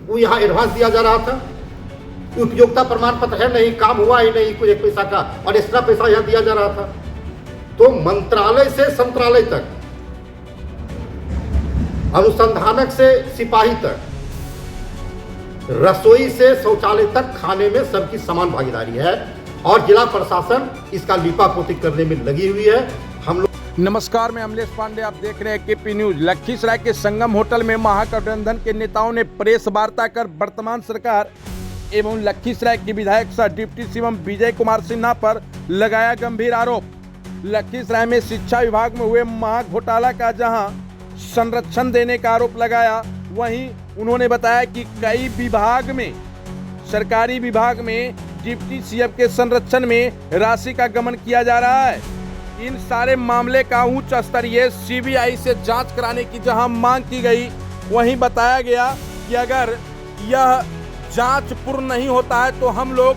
वो यहाँ एडवांस दिया जा रहा था। उपयोगिता प्रमाण पत्र है नहीं, काम हुआ ही नहीं, कुछ एक पैसा का और एक्स्ट्रा पैसा यहाँ दिया जा रहा था। तो मंत्रालय से संत्रालय तक, अनुसंधानक से सिपाही तक, रसोई से शौचालय तक, खाने में सबकी समान भागीदारी है और जिला प्रशासन इसका लीपापोती करने में लगी हुई है। हम लोग नमस्कार, मैं अमलेश पांडे, आप देख रहे हैं केपी न्यूज। लखीसराय के संगम होटल में महागठबंधन के नेताओं ने प्रेस वार्ता कर वर्तमान सरकार एवं लखीसराय के विधायक सह डिप्टी सीएम विजय कुमार सिन्हा पर लगाया गंभीर आरोप। लखीसराय में शिक्षा विभाग में हुए महाघोटाला का जहां संरक्षण देने का आरोप लगाया, वहीं उन्होंने बताया कि कई विभाग में, सरकारी विभाग में डिप्टी सीएम के संरक्षण में राशि का गमन किया जा रहा है। इन सारे मामले का उच्च स्तरीय सीबीआई से जांच कराने की जहां मांग की गई, वहीं बताया गया कि अगर यह जांच पूर्ण नहीं होता है तो हम लोग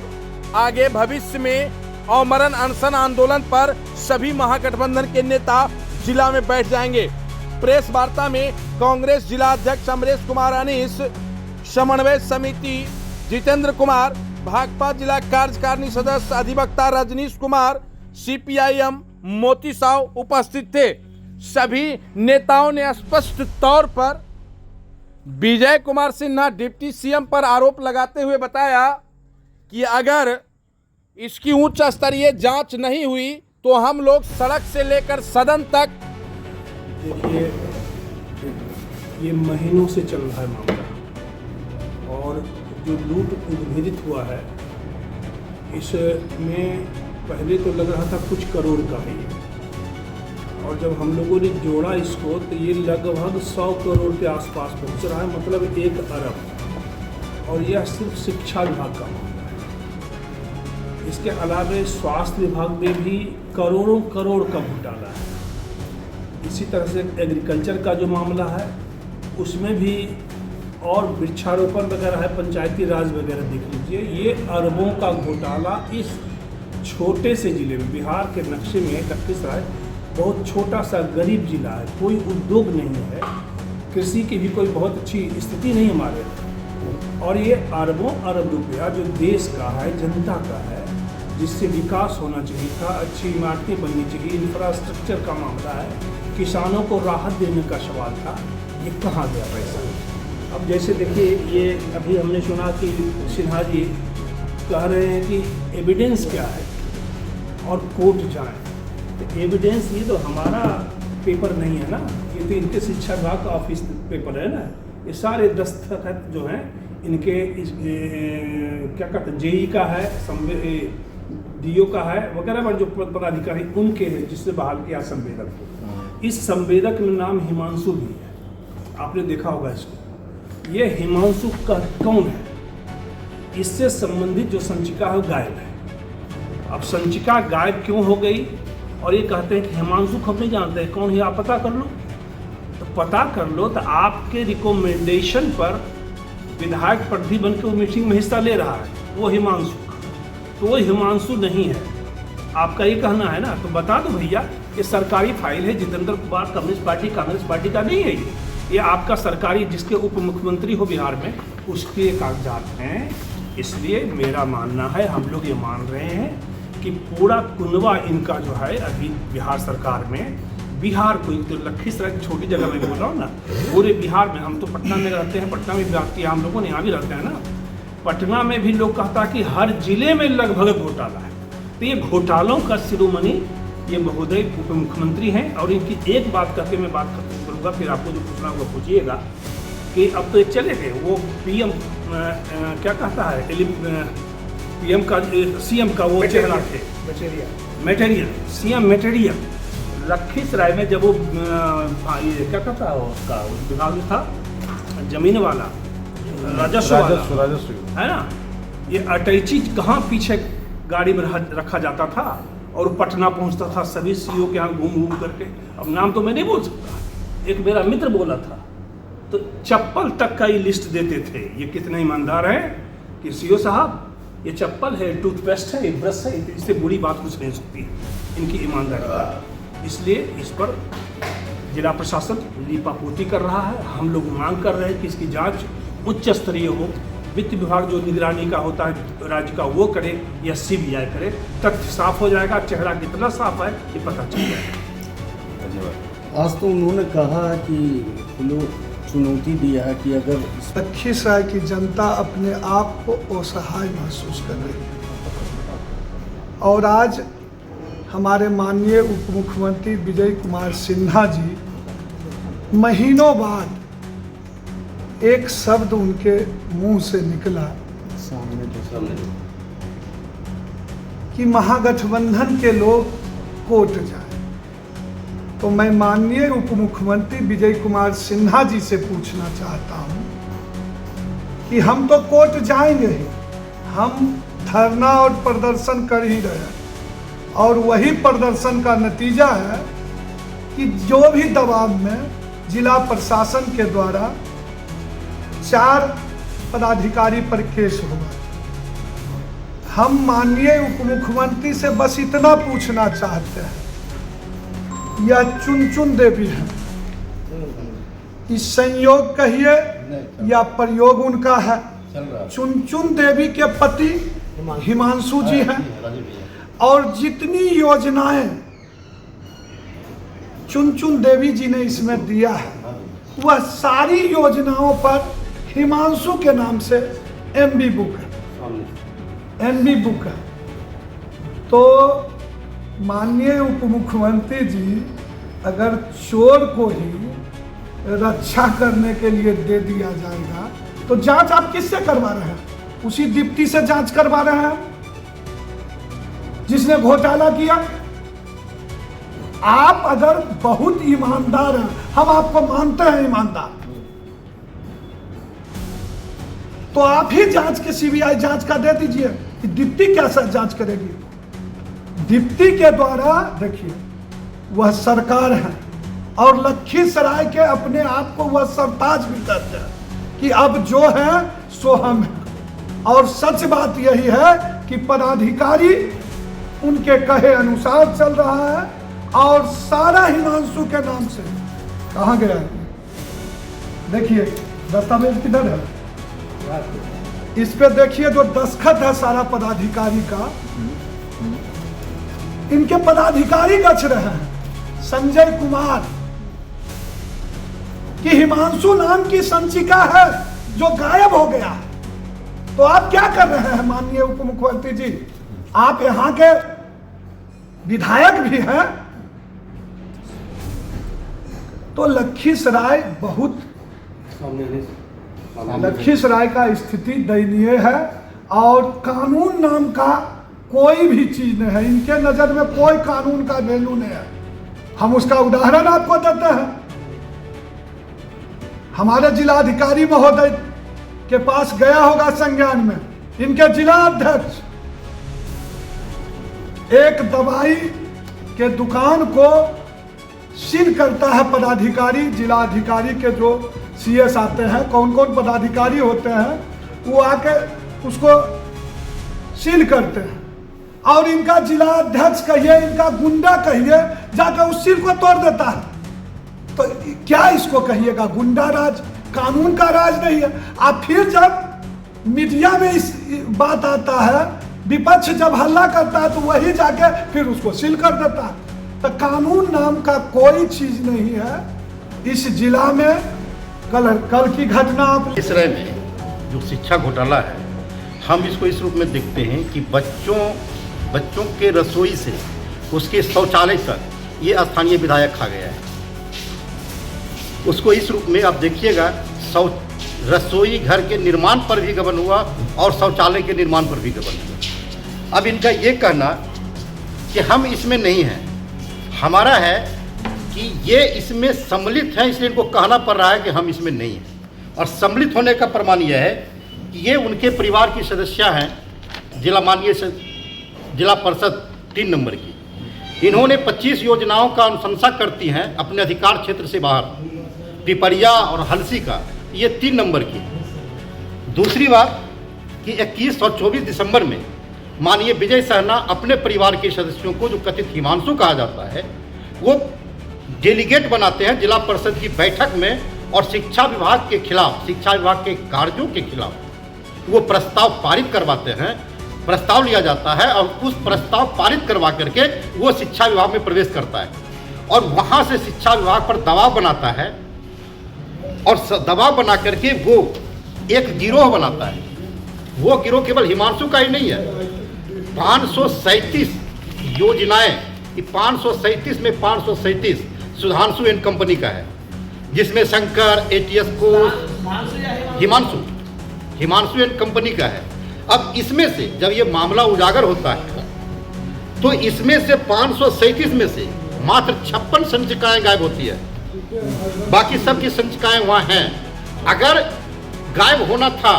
आगे भविष्य में अमरण अनशन आंदोलन पर सभी महागठबंधन के नेता जिला में बैठ जाएंगे। प्रेस वार्ता में कांग्रेस जिला अध्यक्ष अमरेश कुमार अनीस, समन्वय समिति जितेंद्र कुमार, भाकपा जिला कार्यकारिणी सदस्य अधिवक्ता रजनीश कुमार, सीपीआईएम मोती साव उपस्थित थे। सभी नेताओं ने स्पष्ट तौर पर विजय कुमार सिन्हा डिप्टी सीएम पर आरोप लगाते हुए बताया कि अगर इसकी उच्च स्तरीय जांच नहीं हुई तो हम लोग सड़क से लेकर सदन तक। देखिए, ये महीनों से चल रहा है मामला और जो लूट उद्भेदित हुआ है इसमें पहले तो लग रहा था कुछ करोड़ का ही, और जब हम लोगों ने जोड़ा इसको तो ये लगभग 100 करोड़ के आसपास पहुंच रहा है, मतलब 1 अरब। और यह सिर्फ शिक्षा विभाग का मामला है। इसके अलावा स्वास्थ्य विभाग में भी करोड़ों करोड़ का घोटाला है। इसी तरह से एग्रीकल्चर का जो मामला है उसमें भी, और वृक्षारोपण वगैरह है, पंचायती राज वगैरह देख लीजिए। ये अरबों का घोटाला इस छोटे से ज़िले में, बिहार के नक्शे में लखीसराय बहुत छोटा सा गरीब जिला है, कोई उद्योग नहीं है, कृषि की भी कोई बहुत अच्छी स्थिति नहीं हमारे, और ये अरबों अरब रुपया जो देश का है, जनता का है, जिससे विकास होना चाहिए था, अच्छी इमारतें बननी चाहिए, इंफ्रास्ट्रक्चर का मामला है, किसानों को राहत देने का सवाल था, ये कहाँ गया पैसा। अब जैसे देखिए, ये अभी हमने सुना कि सिन्हा जी कह रहे हैं कि एविडेंस क्या है और कोर्ट जाए। तो एविडेंस ये तो हमारा पेपर नहीं है ना, ये तो इनके शिक्षा विभाग का ऑफिस पेपर है ना। ये सारे दस्तखत जो हैं इनके क्या कहते हैं, जेई का है, डीओ का है वगैरह, पर जो पदाधिकारी उनके हैं जिससे बहाल किया संवेदक को। इस संवेदक में नाम हिमांशु भी है, आपने देखा होगा इसको। ये हिमांशु का कौन है? इससे संबंधित जो संचिका है वो गायब है। अब संचिका गायब क्यों हो गई? और ये कहते हैं कि हिमांशु हम नहीं जानते हैं कौन है, आप पता कर लो। तो पता कर लो, तो आपके रिकमेंडेशन पर विधायक प्रति बन के वो मीटिंग में हिस्सा ले रहा है, वो हिमांशु। तो वो हिमांशु नहीं है, आपका ये कहना है ना। तो बता दो भैया, ये सरकारी फाइल है, जितेंद्र कुमार कांग्रेस पार्टी का नहीं है ये आपका सरकारी, जिसके उप मुख्यमंत्री हो बिहार में, उसके कागजात हैं। इसलिए मेरा मानना है, हम लोग ये मान रहे हैं कि पूरा कुनबा इनका जो है अभी बिहार सरकार में, बिहार को, तो लखीसराय की छोटी जगह में बोल रहा हूँ ना, पूरे बिहार में, हम तो पटना में रहते हैं, पटना में बात किया हम लोगों ने, यहाँ भी रहते हैं ना। पटना में भी लोग कहता कि हर जिले में लगभग घोटाला है। तो ये घोटालों का शिरोमणि ये महोदय उप मुख्यमंत्री हैं। और इनकी एक बात करके मैं बात खत्म करूँगा, फिर आपको जो पूछना होगा पूछिएगा, कि अब तो एक चले गए वो पीएम क्या कहता है, पीएम का, सीएम का वो चेहरा थे, मटेरियल सीएम मटेरियल। लखीसराय में जब वो ये क्या कहता है उसका विभाग था, जमीन वाला, राजस्व है ना, ये अटैची कहाँ पीछे गाड़ी में रखा जाता था और पटना पहुंचता था सभी सीओ के यहाँ घूम घूम करके। अब नाम तो मैं नहीं बोल सकता, एक मेरा मित्र बोला था, तो चप्पल तक का ये लिस्ट देते थे। ये कितने ईमानदार हैं कि सीओ साहब, ये चप्पल है, टूथपेस्ट है, ब्रश है, इससे बुरी बात कुछ नहीं सकती इनकी ईमानदारी। इसलिए इस पर जिला प्रशासन लीपापोती कर रहा है। हम लोग मांग कर रहे हैं कि इसकी जांच उच्च स्तरीय हो, वित्त विभाग जो निगरानी का होता है राज्य का वो करे या CBI करे, तथ्य साफ हो जाएगा। चेहरा कितना साफ है ये पता चल जाएगा। धन्यवाद। आज तो उन्होंने कहा है कि लोग चुनौती दिया है कि अगर लखीसराय की जनता अपने आप को असहाय महसूस कर रही है और आज हमारे माननीय उप मुख्यमंत्री विजय कुमार सिन्हा जी महीनों बाद एक शब्द उनके मुंह से निकला कि महागठबंधन के लोग कोर्ट जाए। तो मैं माननीय उप मुख्यमंत्री विजय कुमार सिन्हा जी से पूछना चाहता हूं कि हम तो कोर्ट जाएंगे ही, हम धरना और प्रदर्शन कर ही रहे हैं और वही प्रदर्शन का नतीजा है कि जो भी दबाव में जिला प्रशासन के द्वारा 4 पदाधिकारी पर केस होगा। हम माननीय उप मुख्यमंत्री से बस इतना पूछना चाहते हैं, यह चुन देवी है, इस संयोग कहिए या प्रयोग उनका है। चुन देवी के पति हिमांशु जी हैं और जितनी योजनाएं चुन देवी जी ने इसमें दिया है वह सारी योजनाओं पर हिमांशु के नाम से MB बुक है। तो माननीय उप मुख्यमंत्री जी अगर चोर को ही रक्षा करने के लिए दे दिया जाएगा तो जांच आप किससे करवा रहे हैं? उसी डिप्टी से जांच करवा रहे हैं जिसने घोटाला किया। आप अगर बहुत ईमानदार हैं, हम आपको मानते हैं ईमानदार, तो आप ही जांच के CBI जांच का दे दीजिए कि डिप्टी कैसा जांच करेगी। डिप्टी के द्वारा देखिए वह सरकार है और लखीसराय के अपने आप को वह सरताज भी करते हैं कि अब जो है सो हम है। और सच बात यही है कि पदाधिकारी उनके कहे अनुसार चल रहा है और सारा हिमांशु के नाम से। कहाँ गया है? देखिए दस्तावेज किधर है? इस पे देखिए जो दस्तखत है सारा पदाधिकारी का, इनके पदाधिकारी गछ रहे हैं संजय कुमार कि हिमांशु नाम की संचिका है जो गायब हो गया। तो आप क्या कर रहे हैं माननीय उप मुख्यमंत्री जी? आप यहां के विधायक भी हैं। तो लखीसराय का स्थिति दयनीय है और कानून नाम का कोई भी चीज नहीं है। इनके नजर में कोई कानून का वैल्यू नहीं है। हम उसका उदाहरण आपको देते हैं। हमारे जिलाधिकारी महोदय के पास गया होगा संज्ञान में, इनके जिला अध्यक्ष एक दवाई के दुकान को सील करता है। पदाधिकारी जिलाधिकारी के जो CS आते हैं, कौन कौन पदाधिकारी होते हैं, वो आके उसको सील करते हैं और इनका जिला अध्यक्ष कहिए, इनका गुंडा कहिए, जाकर उस सील को तोड़ देता है। तो क्या इसको कहिएगा? गुंडा राज, कानून का राज नहीं है। आप फिर जब मीडिया में इस बात आता है, विपक्ष जब हल्ला करता है तो वही जाके फिर उसको सील कर देता है। तो कानून नाम का कोई चीज नहीं है इस जिला में। कल की घटना आप लखीसराय में जो शिक्षा घोटाला है, हम इसको इस रूप में देखते हैं कि बच्चों के रसोई से उसके शौचालय तक ये स्थानीय विधायक खा गया है। उसको इस रूप में आप देखिएगा, रसोई घर के निर्माण पर भी गबन हुआ और शौचालय के निर्माण पर भी गबन हुआ। अब इनका ये कहना कि हम इसमें नहीं हैं, हमारा है कि ये इसमें सम्मिलित हैं, इसलिए इनको कहना पड़ रहा है कि हम इसमें नहीं हैं। और सम्मिलित होने का प्रमाण यह है कि ये उनके परिवार की सदस्य हैं, जिला परिषद 3 नंबर की। इन्होंने 25 योजनाओं का अनुशंसा करती हैं अपने अधिकार क्षेत्र से बाहर, पिपरिया और हलसी का, ये 3 नंबर की। दूसरी बात कि 21 और 24 दिसंबर में माननीय विजय सहना अपने परिवार के सदस्यों को, जो कथित हिमांशु कहा जाता है, वो डेलीगेट बनाते हैं जिला परिषद की बैठक में और शिक्षा विभाग के खिलाफ, शिक्षा विभाग के कार्यों के खिलाफ वो प्रस्ताव पारित करवाते हैं, प्रस्ताव लिया जाता है और उस प्रस्ताव पारित करवा करके वो शिक्षा विभाग में प्रवेश करता है और वहाँ से शिक्षा विभाग पर दबाव बनाता है और दबाव बना करके वो एक गिरोह बनाता है। वो गिरोह केवल हिमांशु का ही नहीं है, 537 योजनाएं, 537 में 537 सुधांशु एंड कंपनी का है, जिसमें Shankar, ATS course, Himanshu and company का है। अब इसमें से जब ये मामला उजागर होता है तो इसमें से 537 में से मात्र 56 संचिकाएं गायब होती है, बाकी सब की संचिकाएं वहाँ हैं। अगर गायब होना था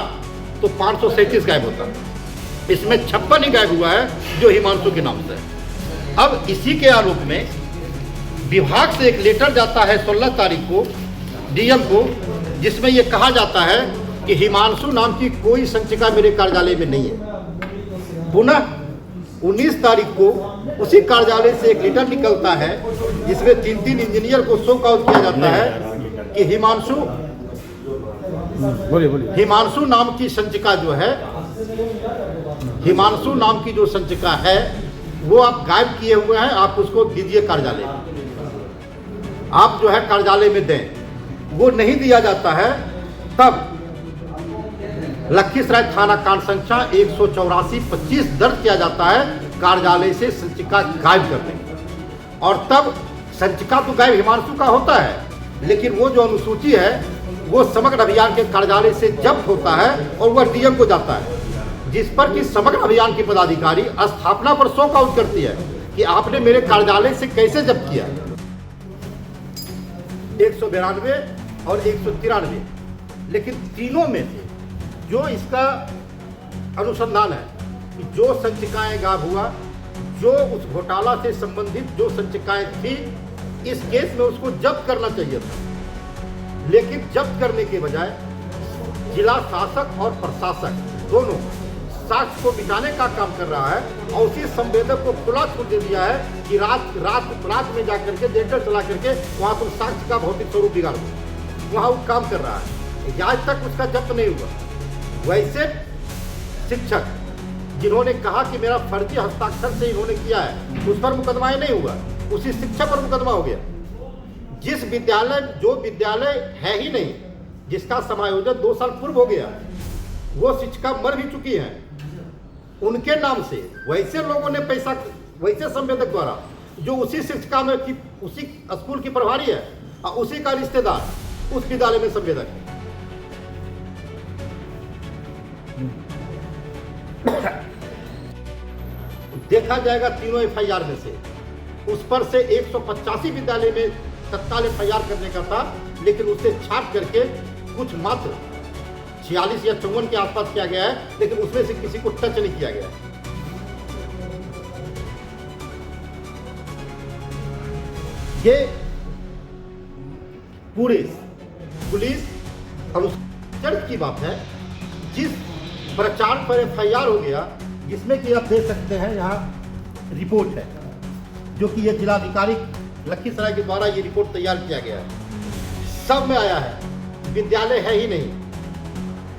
तो 537 गायब होता, इसमें 56 ही गायब हुआ है जो हिमांशु के नाम से है। अब इसी के आरोप में विभाग से एक लेटर जाता है 16 तारीख को डीएम को, जिसमें यह कहा जाता है कि हिमांशु नाम की कोई संचिका मेरे कार्यालय में नहीं है। पुनः 19 तारीख को उसी कार्यालय से एक लेटर निकलता है जिसमें 3 इंजीनियर को शो आउट किया जाता है कि हिमांशु नाम की संचिका जो है, हिमांशु नाम की जो संचिका है वो आप गायब किए हुए हैं, आप उसको दीजिए कार्यालय, आप जो है कार्यालय में दें। वो नहीं दिया जाता है, तब लखीसराय थाना कांड संख्या 184-25 दर्ज किया जाता है, कार्यालय से संचिका गायब कर देंगे। और तब संचिका तो गायब हिमांशु का होता है, लेकिन वो जो अनुसूची है वो समग्र अभियान के कार्यालय से जब्त होता है और वह डीएम को जाता है, जिस पर कि समग्र अभियान की पदाधिकारी स्थापना पर शो आउट करती है कि आपने मेरे कार्यालय से कैसे जब्त किया। 192 और 193, लेकिन तीनों में से जो इसका अनुसंधान है कि जो संचिकाएं गायब हुआ, जो उस घोटाला से संबंधित जो संचिकाएं थी, इस केस में उसको जब्त करना चाहिए था, लेकिन जब्त करने के बजाय जिला शासक और प्रशासक दोनों साक्ष्य को मिटाने का काम कर रहा है और उसी संवेदक को खुला छूट दे दिया है कि रात में जाकर के डेटर चला करके वहाँ तुम साक्ष्य का भौतिक स्वरूप बिगाड़ दो। वहाँ वो काम कर रहा है, आज तक उसका जब्त नहीं हुआ। वैसे शिक्षक जिन्होंने कहा कि मेरा फर्जी हस्ताक्षर से इन्होंने किया है, उस पर मुकदमा ही नहीं हुआ, उसी शिक्षक पर मुकदमा हो गया। जिस विद्यालय, जो विद्यालय है ही नहीं, जिसका समायोजन 2 साल पूर्व हो गया, वो शिक्षिका मर भी चुकी हैं, उनके नाम से वैसे लोगों ने पैसा, वैसे संवेदक द्वारा जो उसी शिक्षिका में की, उसी स्कूल की प्रभारी है और उसी का रिश्तेदार उस विद्यालय में संवेदक है। देखा जाएगा तीनों एफआईआर में से उस पर से 185 विद्यालय में तत्काल एफआईआर करने का था, लेकिन उससे छाट करके कुछ मात्र 46 या 54 के आसपास किया गया है, लेकिन उसमें से किसी को टच नहीं किया गया। ये पूरे पुलिस अनुसार की बात है। जिस प्रचार पर एफआईआर हो गया, जिसमें कि आप देख सकते हैं यहाँ रिपोर्ट है, जो कि ये जिलाधिकारी लखीसराय के द्वारा ये रिपोर्ट तैयार किया गया है। सब में आया है विद्यालय है ही नहीं,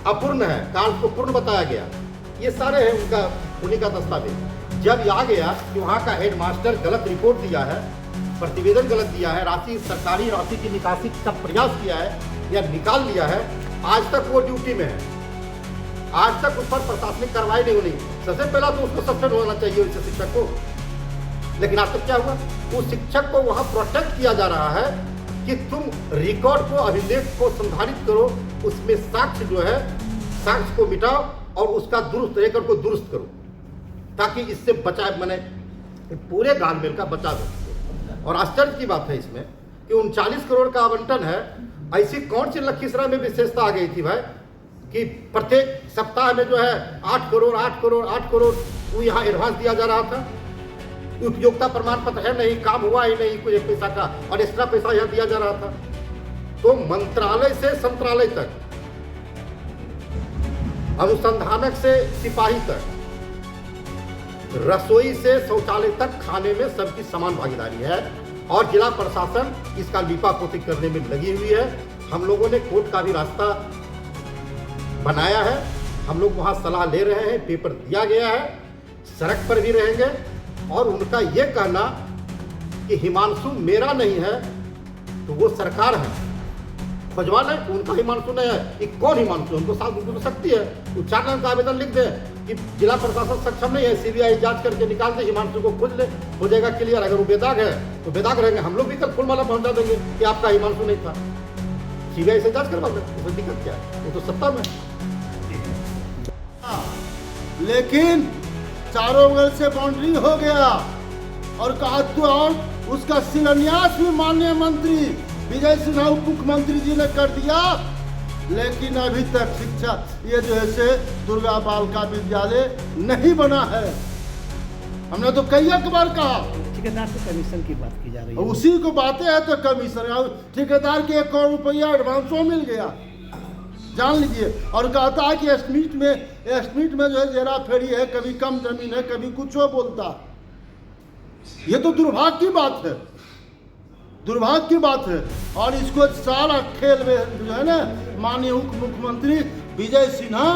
अपूर्ण है, कार्य को पूर्ण बताया गया। ये सारे हैं उन्हीं का दस्तावेज। जब आ गया कि वहाँ का हेडमास्टर गलत रिपोर्ट दिया है, प्रतिवेदन गलत दिया है, राशि सरकारी राशि की निकासी का प्रयास किया है या निकाल लिया है, आज तक वो ड्यूटी में है, आज तक उस पर प्रशासनिक कार्रवाई नहीं हुई। सबसे पहला तो उसको सस्पेंड होना चाहिए उस शिक्षक को, लेकिन आज तक क्या हुआ? उस शिक्षक को वहाँ प्रोटेक्ट किया जा रहा है कि तुम रिकॉर्ड को, अभिलेख को संधारित करो, उसमें साक्ष्य जो है, साक्ष्य को मिटाओ और उसका दुरुस्त रिकॉर्ड को दुरुस्त करो, ताकि इससे बचाव, मैंने पूरे घालमेल का बचाव हो। और आश्चर्य की बात है इसमें कि 39 करोड़ का आवंटन है। ऐसी कौन सी लखीसराय में विशेषता आ गई थी भाई कि प्रत्येक सप्ताह में जो है 8 करोड़ वो यहाँ एडवांस दिया जा रहा था। उपयोगिता प्रमाण पत्र है नहीं, काम हुआ ही नहीं, कुछ पैसा का और एक्स्ट्रा पैसा यहाँ दिया जा रहा था। तो मंत्रालय से संत्रालय तक, अनुसंधानक से सिपाही तक, रसोई से शौचालय तक, खाने में सबकी समान भागीदारी है और जिला प्रशासन इसका लिपापोती करने में लगी हुई है। हम लोगों ने कोर्ट का भी रास्ता बनाया है, हम लोग वहाँ सलाह ले रहे हैं, पेपर दिया गया है, सड़क पर भी रहेंगे। और उनका ये कहना कि हिमांशु मेरा नहीं है तो वो सरकार है, खोजवाल है, उनका हिमांशु नहीं है। ये कौन हिमांशु? उनको तो शक्ति है, वो 4 लाख का आवेदन लिख दे कि जिला प्रशासन सक्षम नहीं है, सीबीआई जांच करके निकाल दे, हिमांशु को खोज ले, हो जाएगा क्लियर। अगर वो बेदाग है तो बेदाग रहेंगे, हम लोग भी कल फूलमाला पहुंचा देंगे कि आपका हिमांशु नहीं था, सीबीआई से जांच करवा दे, उसमें दिक्कत क्या है? वो तो सत्ता में। लेकिन चारों बगल से बाउंड्री हो गया और कहा तो, और उसका शिलान्यास भी माननीय मंत्री विजय सिन्हा उप मुख्यमंत्री जी ने कर दिया। लेकिन अभी तक शिक्षा ये जो है से दुर्गा बालिका विद्यालय नहीं बना है। हमने तो कई बार कहा, ठेकेदार से कमीशन की बात की जा रही है। उसी को बातें है तो कमीशन, ठेकेदार के 1 करोड़ रुपया एडवांसो मिल गया, जान लीजिए। और कहता है कि एस्टीमेट में जो है हेरा फेरी है, कभी कम जमीन है, कभी कुछ बोलता। ये तो दुर्भाग्य की बात है, दुर्भाग्य की बात है। और इसको सारा खेल में जो है ना माननीय उप मुख्यमंत्री विजय सिन्हा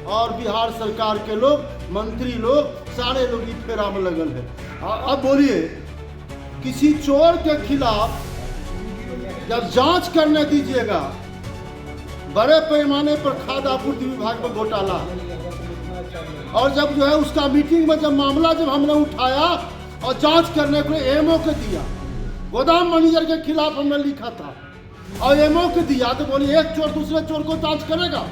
और बिहार सरकार के लोग, मंत्री लोग, सारे लोग इस फेरा में लगल है। अब बोलिए, किसी चोर के खिलाफ जब जांच करने दीजिएगा, बड़े पैमाने पर खाद्य आपूर्ति विभाग में घोटाला, और जब जो है उसका मीटिंग में जब मामला जब हमने उठाया और जांच करने को एमओ को दिया, गोदाम मैनेजर के खिलाफ हमने लिखा था और एमओ को दिया, तो बोलिए एक चोर दूसरे चोर को जांच करेगा?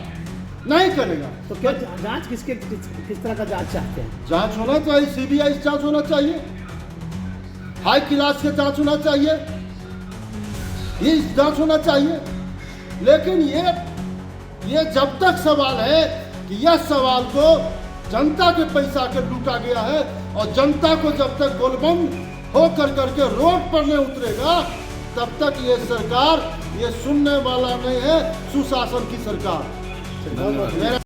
नहीं करेगा। तो क्या जांच किस तरह का जांच चाहते हैं? जांच होना चाहिए, सीबीआई जांच होना चाहिए, हाई क्लास के जांच होना चाहिए, ये जांच होना चाहिए। लेकिन ये जब तक सवाल है कि यह सवाल को जनता के पैसा के लूटा गया है, और जनता को जब तक गोलबंद हो करके रोड पर नहीं उतरेगा, तब तक ये सरकार ये सुनने वाला नहीं है, सुशासन की सरकार।